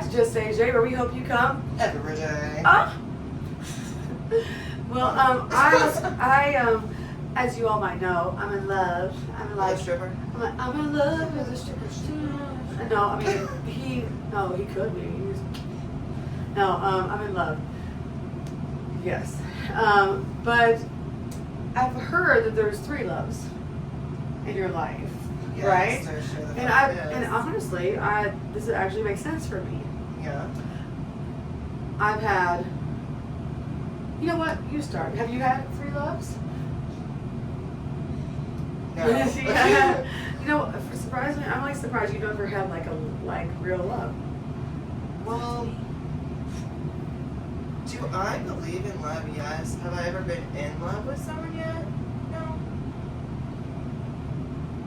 to just say, Jay, where we hope you come every day. Well, as you all might know, I'm in love. I'm in love. Stripper? I'm in love with a stripper. No, I mean, he could be. I'm in love. Yes. But I've heard that there's 3 loves in your life, Yes, right? Sure And honestly, this actually makes sense for me. Yeah. I've had, you know what? You start. Have you had 3 loves? No. Yeah. You know, surprisingly, I'm like surprised you've never had like real love. Well, do I believe in love? Yes. Have I ever been in love with someone yet? No.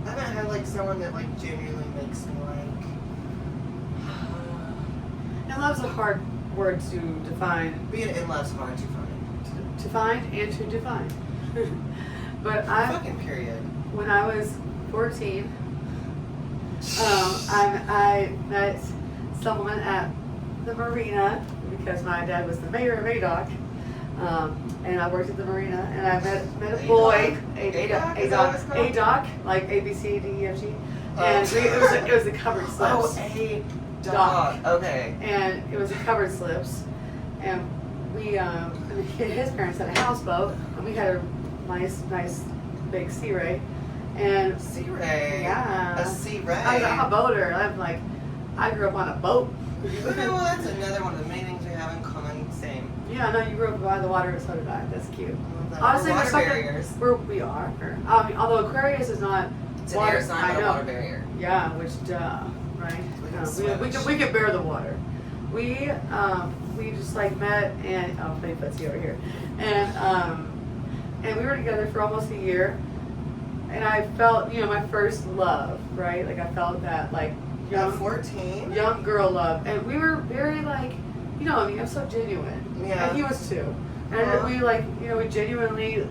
I haven't had like someone that like genuinely makes me like. And love's a hard word to define. Being in love's hard to find. To find and to define. But Fucking period. when I was 14, I met someone at the marina because my dad was the mayor of ADOC. And I worked at the marina, and I met a boy, ADOC, like A B C D E F G, and it was a covered slips. Oh, ADOC. Okay. And it was a covered slips, and we his parents had a houseboat, and we had a nice big Sea Ray, and Sea Ray. Yeah, A Sea Ray. I'm a boater. I grew up on a boat. Well, that's another one of the main things we have in common. Same. Yeah, no, you grew up by the water, so did I. That's cute. Honestly, water barriers. We are. Although Aquarius is not. It's an air sign, not a water barrier. Yeah, which right? We could bear the water. We just like met and play footsie over here, and we were together for almost a year, and I felt my first love, right? Like I felt that like young 14 young girl love, and we were very like I'm so genuine. Yeah. And he was too, and we like we genuinely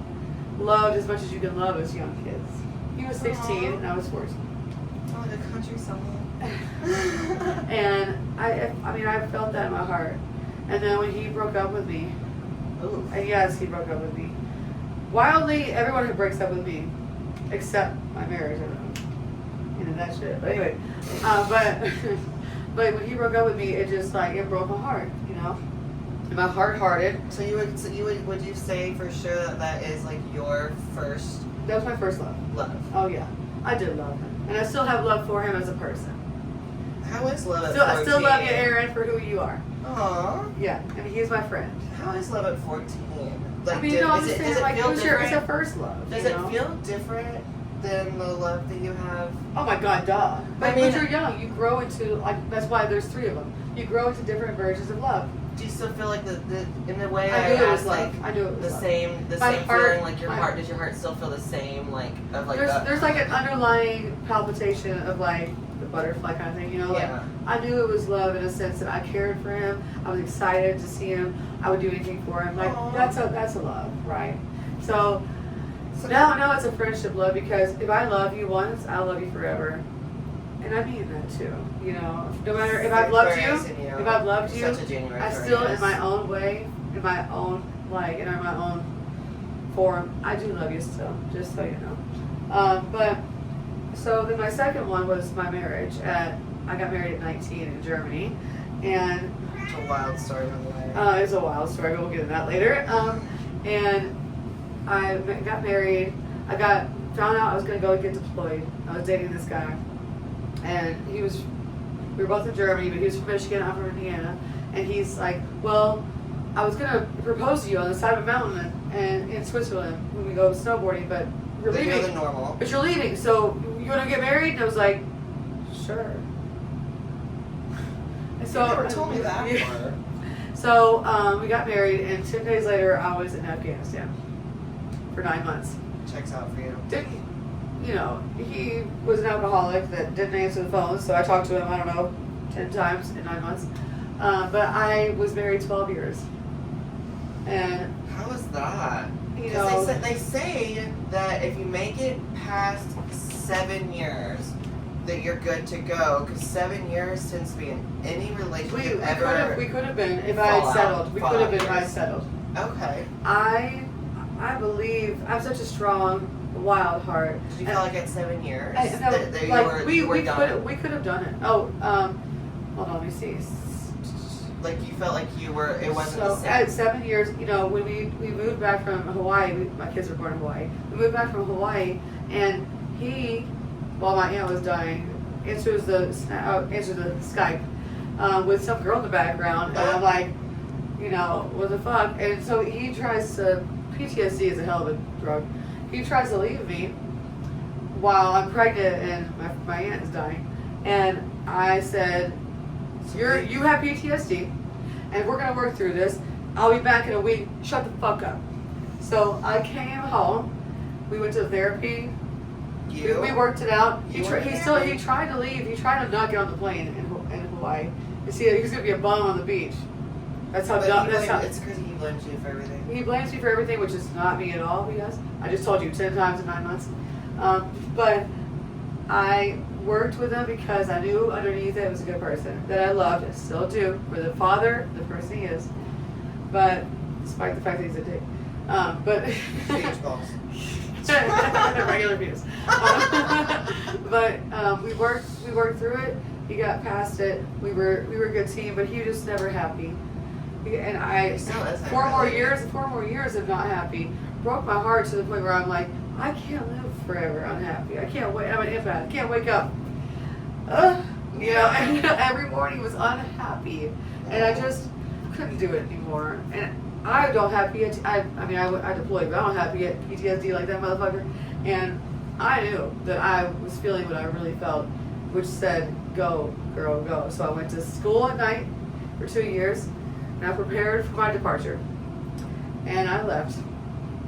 loved as much as you can love as young kids. He was 16 and I was 14. Oh, the country song. And I felt that in my heart. And then when he broke up with me, and yes, he broke up with me. Wildly, everyone who breaks up with me, except my marriage, I don't know, that shit. But anyway, but when he broke up with me, it just like it broke my heart, And my heart hearted. So would you say for sure that is like your first? That was my first love. Love. Oh yeah, I did love him, and I still have love for him as a person. How is love at 14? I still love you, Aaron, for who you are. Aww. Yeah, I mean he's my friend. How is love at 14? Like, I'm just saying, like, it's a first love. Does it feel different than the love that you have? Oh my God, duh. But I mean, when you're young, you grow into that's why there's 3 of them. You grow into different versions of love. Do you still feel like in the way I knew it was like I knew it was the love. same Heart, feeling like your heart? Does your heart still feel the same There's like an underlying palpitation of like the butterfly kind of thing, Yeah. I knew it was love in a sense that I cared for him. I was excited to see him. I would do anything for him. Like that's a love, right? So now it's a friendship love because if I love you once, I'll love you forever. And I mean that too, no matter if I've loved you, I still in my own way, in my own form, I do love you still, just so you know. But so then my second one was my marriage I got married at 19 in Germany, and it's a wild story by the way. It's a wild story, but we'll get into that later. And I got married. Found out I was going to go get deployed. I was dating this guy. And we were both in Germany, but he was from Michigan, I'm from Indiana. And he's like, well, I was going to propose to you on the side of a mountain in Switzerland when we go snowboarding, but you're leaving. Normal. But you're leaving, so you want to get married? And I was like, sure. And so, you never told me that before. So we got married, and 10 days later, I was in Afghanistan for 9 months. Checks out for you. He was an alcoholic that didn't answer the phone, so I talked to him, 10 times in 9 months. But I was married 12 years. And how is that? Because they say that if you make it past 7 years, that you're good to go? Because 7 years tends to be in any relationship ever. We could have been if I had settled. We could have been if I had settled. Okay. I believe I have such a strong, wild heart. Did you feel like at 7 years we were done? We could have done it. Oh, hold on, let me see. Like you felt like you were. It wasn't So the same. at 7 years, you know, when we moved back from Hawaii, my kids were born in Hawaii. We moved back from Hawaii, and he, while my aunt was dying, answers the Skype with some girl in the background, and I'm like, you know, what the fuck? And so he tries to. PTSD is a hell of a drug. He tries to leave me while I'm pregnant and my aunt is dying, and I said, you have PTSD, and we're gonna work through this. I'll be back in a week. Shut the fuck up. So I came home. We went to therapy. We worked it out. He tried to leave. He tried to not get on the plane in Hawaii. You see, he was gonna be a bum on the beach. That's how dumb. It's because he blames you for everything. He blames me for everything, which is not me at all. Yes, I just told you 10 times in 9 months. But I worked with him because I knew underneath it was a good person that I loved and still do. For the father, the person he is. But despite the fact that he's a dick. But Beach balls. regular views. But we worked through it. He got past it. We were a good team, but he was just never happy. And I 4 more years of not happy broke my heart to the point where I'm like, I can't live forever unhappy. I can't wait. I'm an empath. I can't wake up. You know, and every morning was unhappy, and I just couldn't do it anymore. And I don't have PTSD. I deployed, but I don't have PTSD like that motherfucker. And I knew that I was feeling what I really felt, which said, go, girl, go. So I went to school at night for 2 years, and I prepared for my departure. And I left.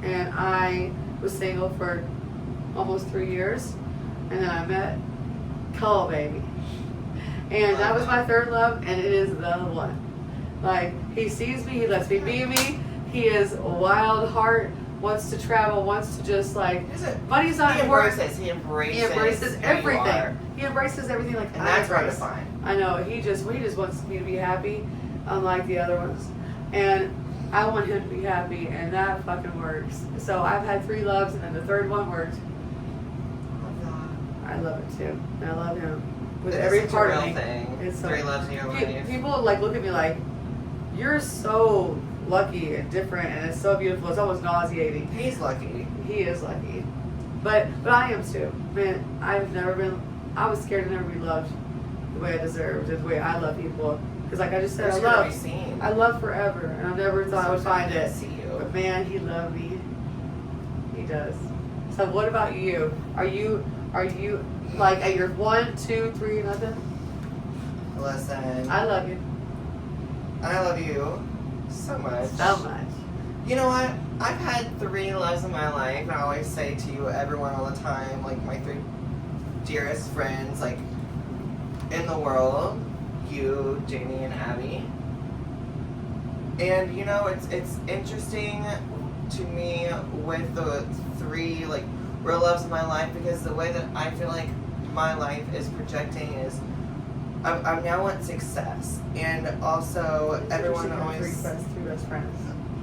And I was single for almost 3 years. And then I met Call Baby. And that was my third love, and it is the one. Like, he sees me, he lets me be me. He is a wild heart, wants to travel, wants to just like. Money's not important. He embraces everything. He embraces everything like and that's hard to find. I know. He just wants me to be happy, unlike the other ones. And I want him to be happy, and that fucking works. So I've had 3 loves, and then the third one worked. I love it too. And I love him with every part of me. It's 3 loves in your life. People like look at me like, you're so lucky and different, and it's so beautiful. It's almost nauseating. He's lucky. He is lucky, but I am too. Man, I was scared to never be loved the way I deserved, the way I love people. Because like I just said, I love forever, and I never thought I would find it. But man, he loved me. He does. So what about you? Are you like at your 1, 2, 3, nothing? Listen. I love you. I love you so much. So much. You know what? I've had 3 loves in my life, and I always say to you, everyone all the time, like my 3 dearest friends, like in the world, you, Jamie, and Abby. And you know, it's interesting to me with the 3 like real loves in my life, because the way that I feel like my life is projecting is I now want success, and also everyone always 3 best friends.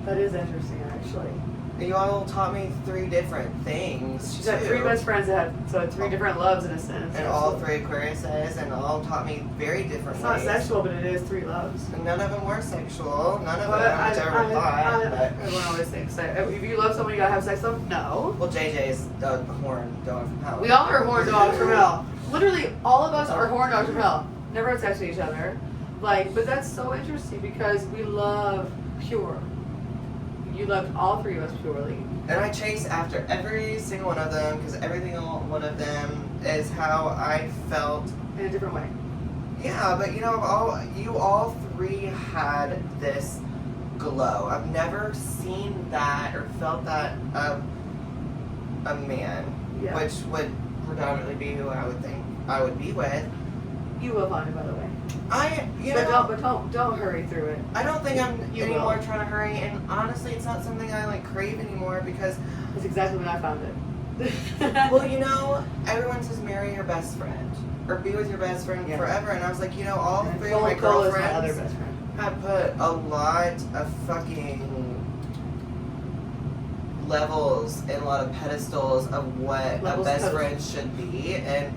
That is interesting, actually. You all taught me 3 different things. She's got 3 best friends that had 3 different loves in a sense. And all 3 Aquariuses, and all taught me very different It's ways. not sexual, but it is 3 loves. And none of them were sexual. None of them I ever thought. Everyone always thinks if you love someone, you gotta have sex with them. No. Well, JJ's the horn dog from hell. We all are horn dogs from hell. Literally, all of us are horn dogs from hell. Never had sex with each other. Like, but that's so interesting because we love pure. You loved all 3 of us purely. And I chase after every single one of them, because every single one of them is how I felt. In a different way. Yeah, but you know, you all 3 had this glow. I've never seen that or felt that of a man, which would predominantly be who I would think I would be with. You will find it, by the way. Don't hurry through it. I don't think I'm anymore trying to hurry, and honestly, it's not something I like crave anymore, because that's exactly when I found it. well, you know, everyone says marry your best friend. or be with your best friend Yeah. forever. And I was like, you know, all And three of my Cole is my girlfriends other best friend. have put a lot of fucking levels and a lot of pedestals of what Levels a best of- friend should be. And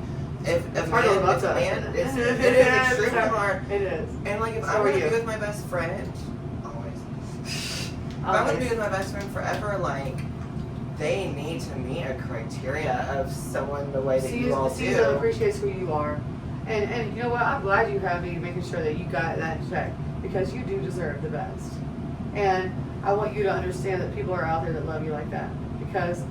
if a hard to live up if to a man, that. it is extremely It's hard. It is. And like if So I'm are gonna you. be with my best friend, always. If I'm gonna be with my best friend forever, like they need to meet a criteria of someone the way that you all Sees and do. appreciates who you are. And you know what? I'm glad you have me making sure that you got that in check because you do deserve the best. And I want you to understand that people are out there that love you like that because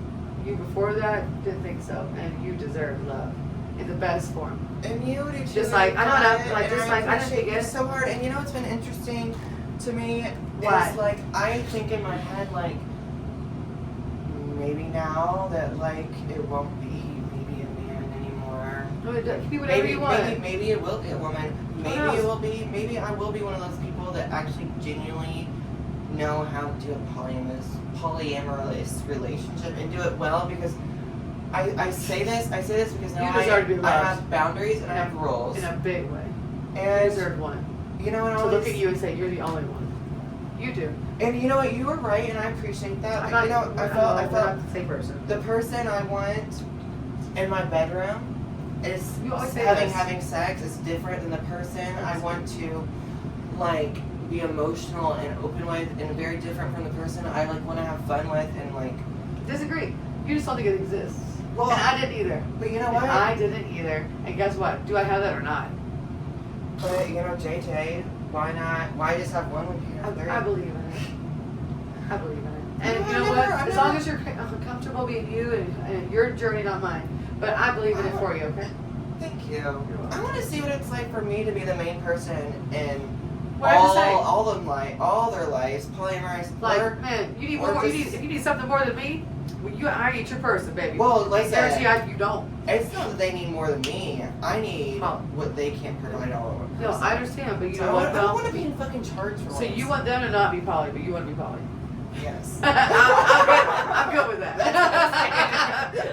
you before that didn't think so, and you deserve love in the best form. And you do too. Just like I know, like and just like I didn't appreciate think you it. so hard. And you know what's been interesting to me Why? is like I think in my head like maybe now that like it won't be maybe a man anymore. No, it can be whatever you want. Maybe it will be a woman. Maybe knows? it will be. Maybe I will be one of those people that actually genuinely know how to do a polyamorous relationship and do it well because I say this because now You deserve to be I loved. have boundaries and I have rules. In a big way. You And deserve one. you know what To look at you and say you're the only one. You do. And you know what, you were right and I appreciate that. I'm Like, not, I we're felt not the same person. the person I want in my bedroom is You always say having this. sex is different than the person I want to like be emotional and open with and very different from the person I like want to have fun with and like Disagree. You just don't think it exists. well And I didn't either. but you know And what? I didn't either. And guess what? Do I have that or not? But you know, JJ, why not? Why just have one when you can have three? I believe in it. I believe in it. And No, you know I what? never- I As never- long as you're comfortable being you and your journey, not mine. But I believe in it for you, okay? Thank you. welcome. I want to see what it's like for me to be the main person in What did I say? all their lives, polyamorous. Like, or- man, you need or more. just- If you need something more than me, well, I ain't your person, baby. Well, I listen. guarantee you don't. It's not that they need more than me. I need Oh. what they can't provide all of No, I understand, but you So know I what, want though? to be in fucking charge for So once. you want them to not be poly, but you want to be poly. Yes. I'm good with that.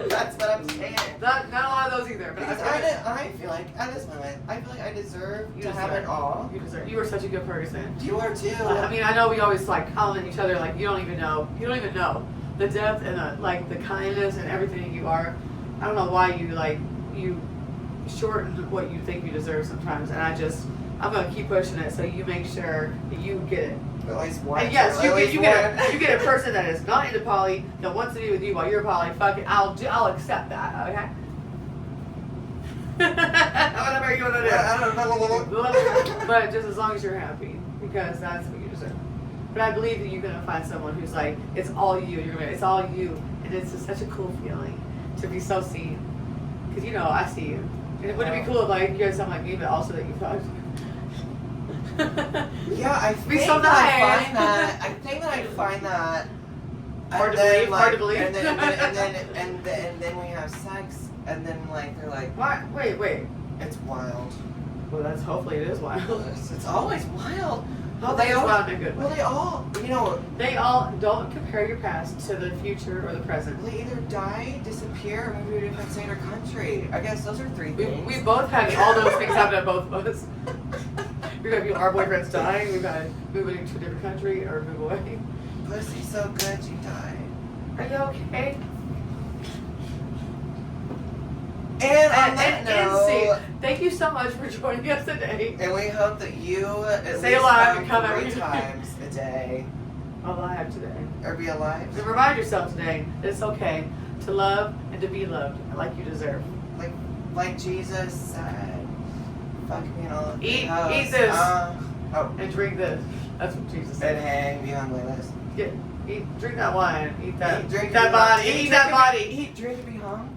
That's what I'm saying. Not a lot of those either, but Because I feel like at this moment, I feel like I deserve You to have deserve it all. You are such a good person. You are too. I mean, I know we always like compliment each other, like you don't even know the depth and the kindness and everything you are. I don't know why you shorten what you think you deserve sometimes, and I'm gonna keep pushing it so you make sure that you get it. At least one. And yes, At you least get a person that is not into poly that wants to be with you while you're poly. Fuck it, I'll accept that. Okay. Whatever you want to do. Yeah, I don't know. But just as long as you're happy, because that's what you deserve. But I believe that you're gonna find someone who's like, it's all you. It's all you, and it's just such a cool feeling to be so seen. Because I see you. And wouldn't it be cool if like you had something like me, but also that you thought. Yeah, I Be think so that I nice. find that. I think that I find that. Hard and to then, believe, hard to believe. And then we have sex, and then like they're like, What? Wait. it's wild. Well, hopefully it is wild. It's always wild. Well, they all wild in a good way. Well, they all, They all don't compare your past to the future or the present. they either die, disappear, or move to a different state or country. I guess those are three things. We both had all those things happen to both of us. We've got our boyfriends dying. We've got moving to a different country or move away. Pussy so good you die. Are you okay? And on that note, thank you so much for joining us today. and we hope that you at Stay least alive and come come every 3 day. times a day, Alive today. or be alive. And remind yourself today that it's okay to love and to be loved like you deserve. Like Jesus said, fuck me and all of the Eat hoes. this. Oh, And drink this. That's what Jesus and said. hang behind my list. Drink that wine. Eat that. Drink that it, body. eat, Eat that body. Eat, drink, be hung.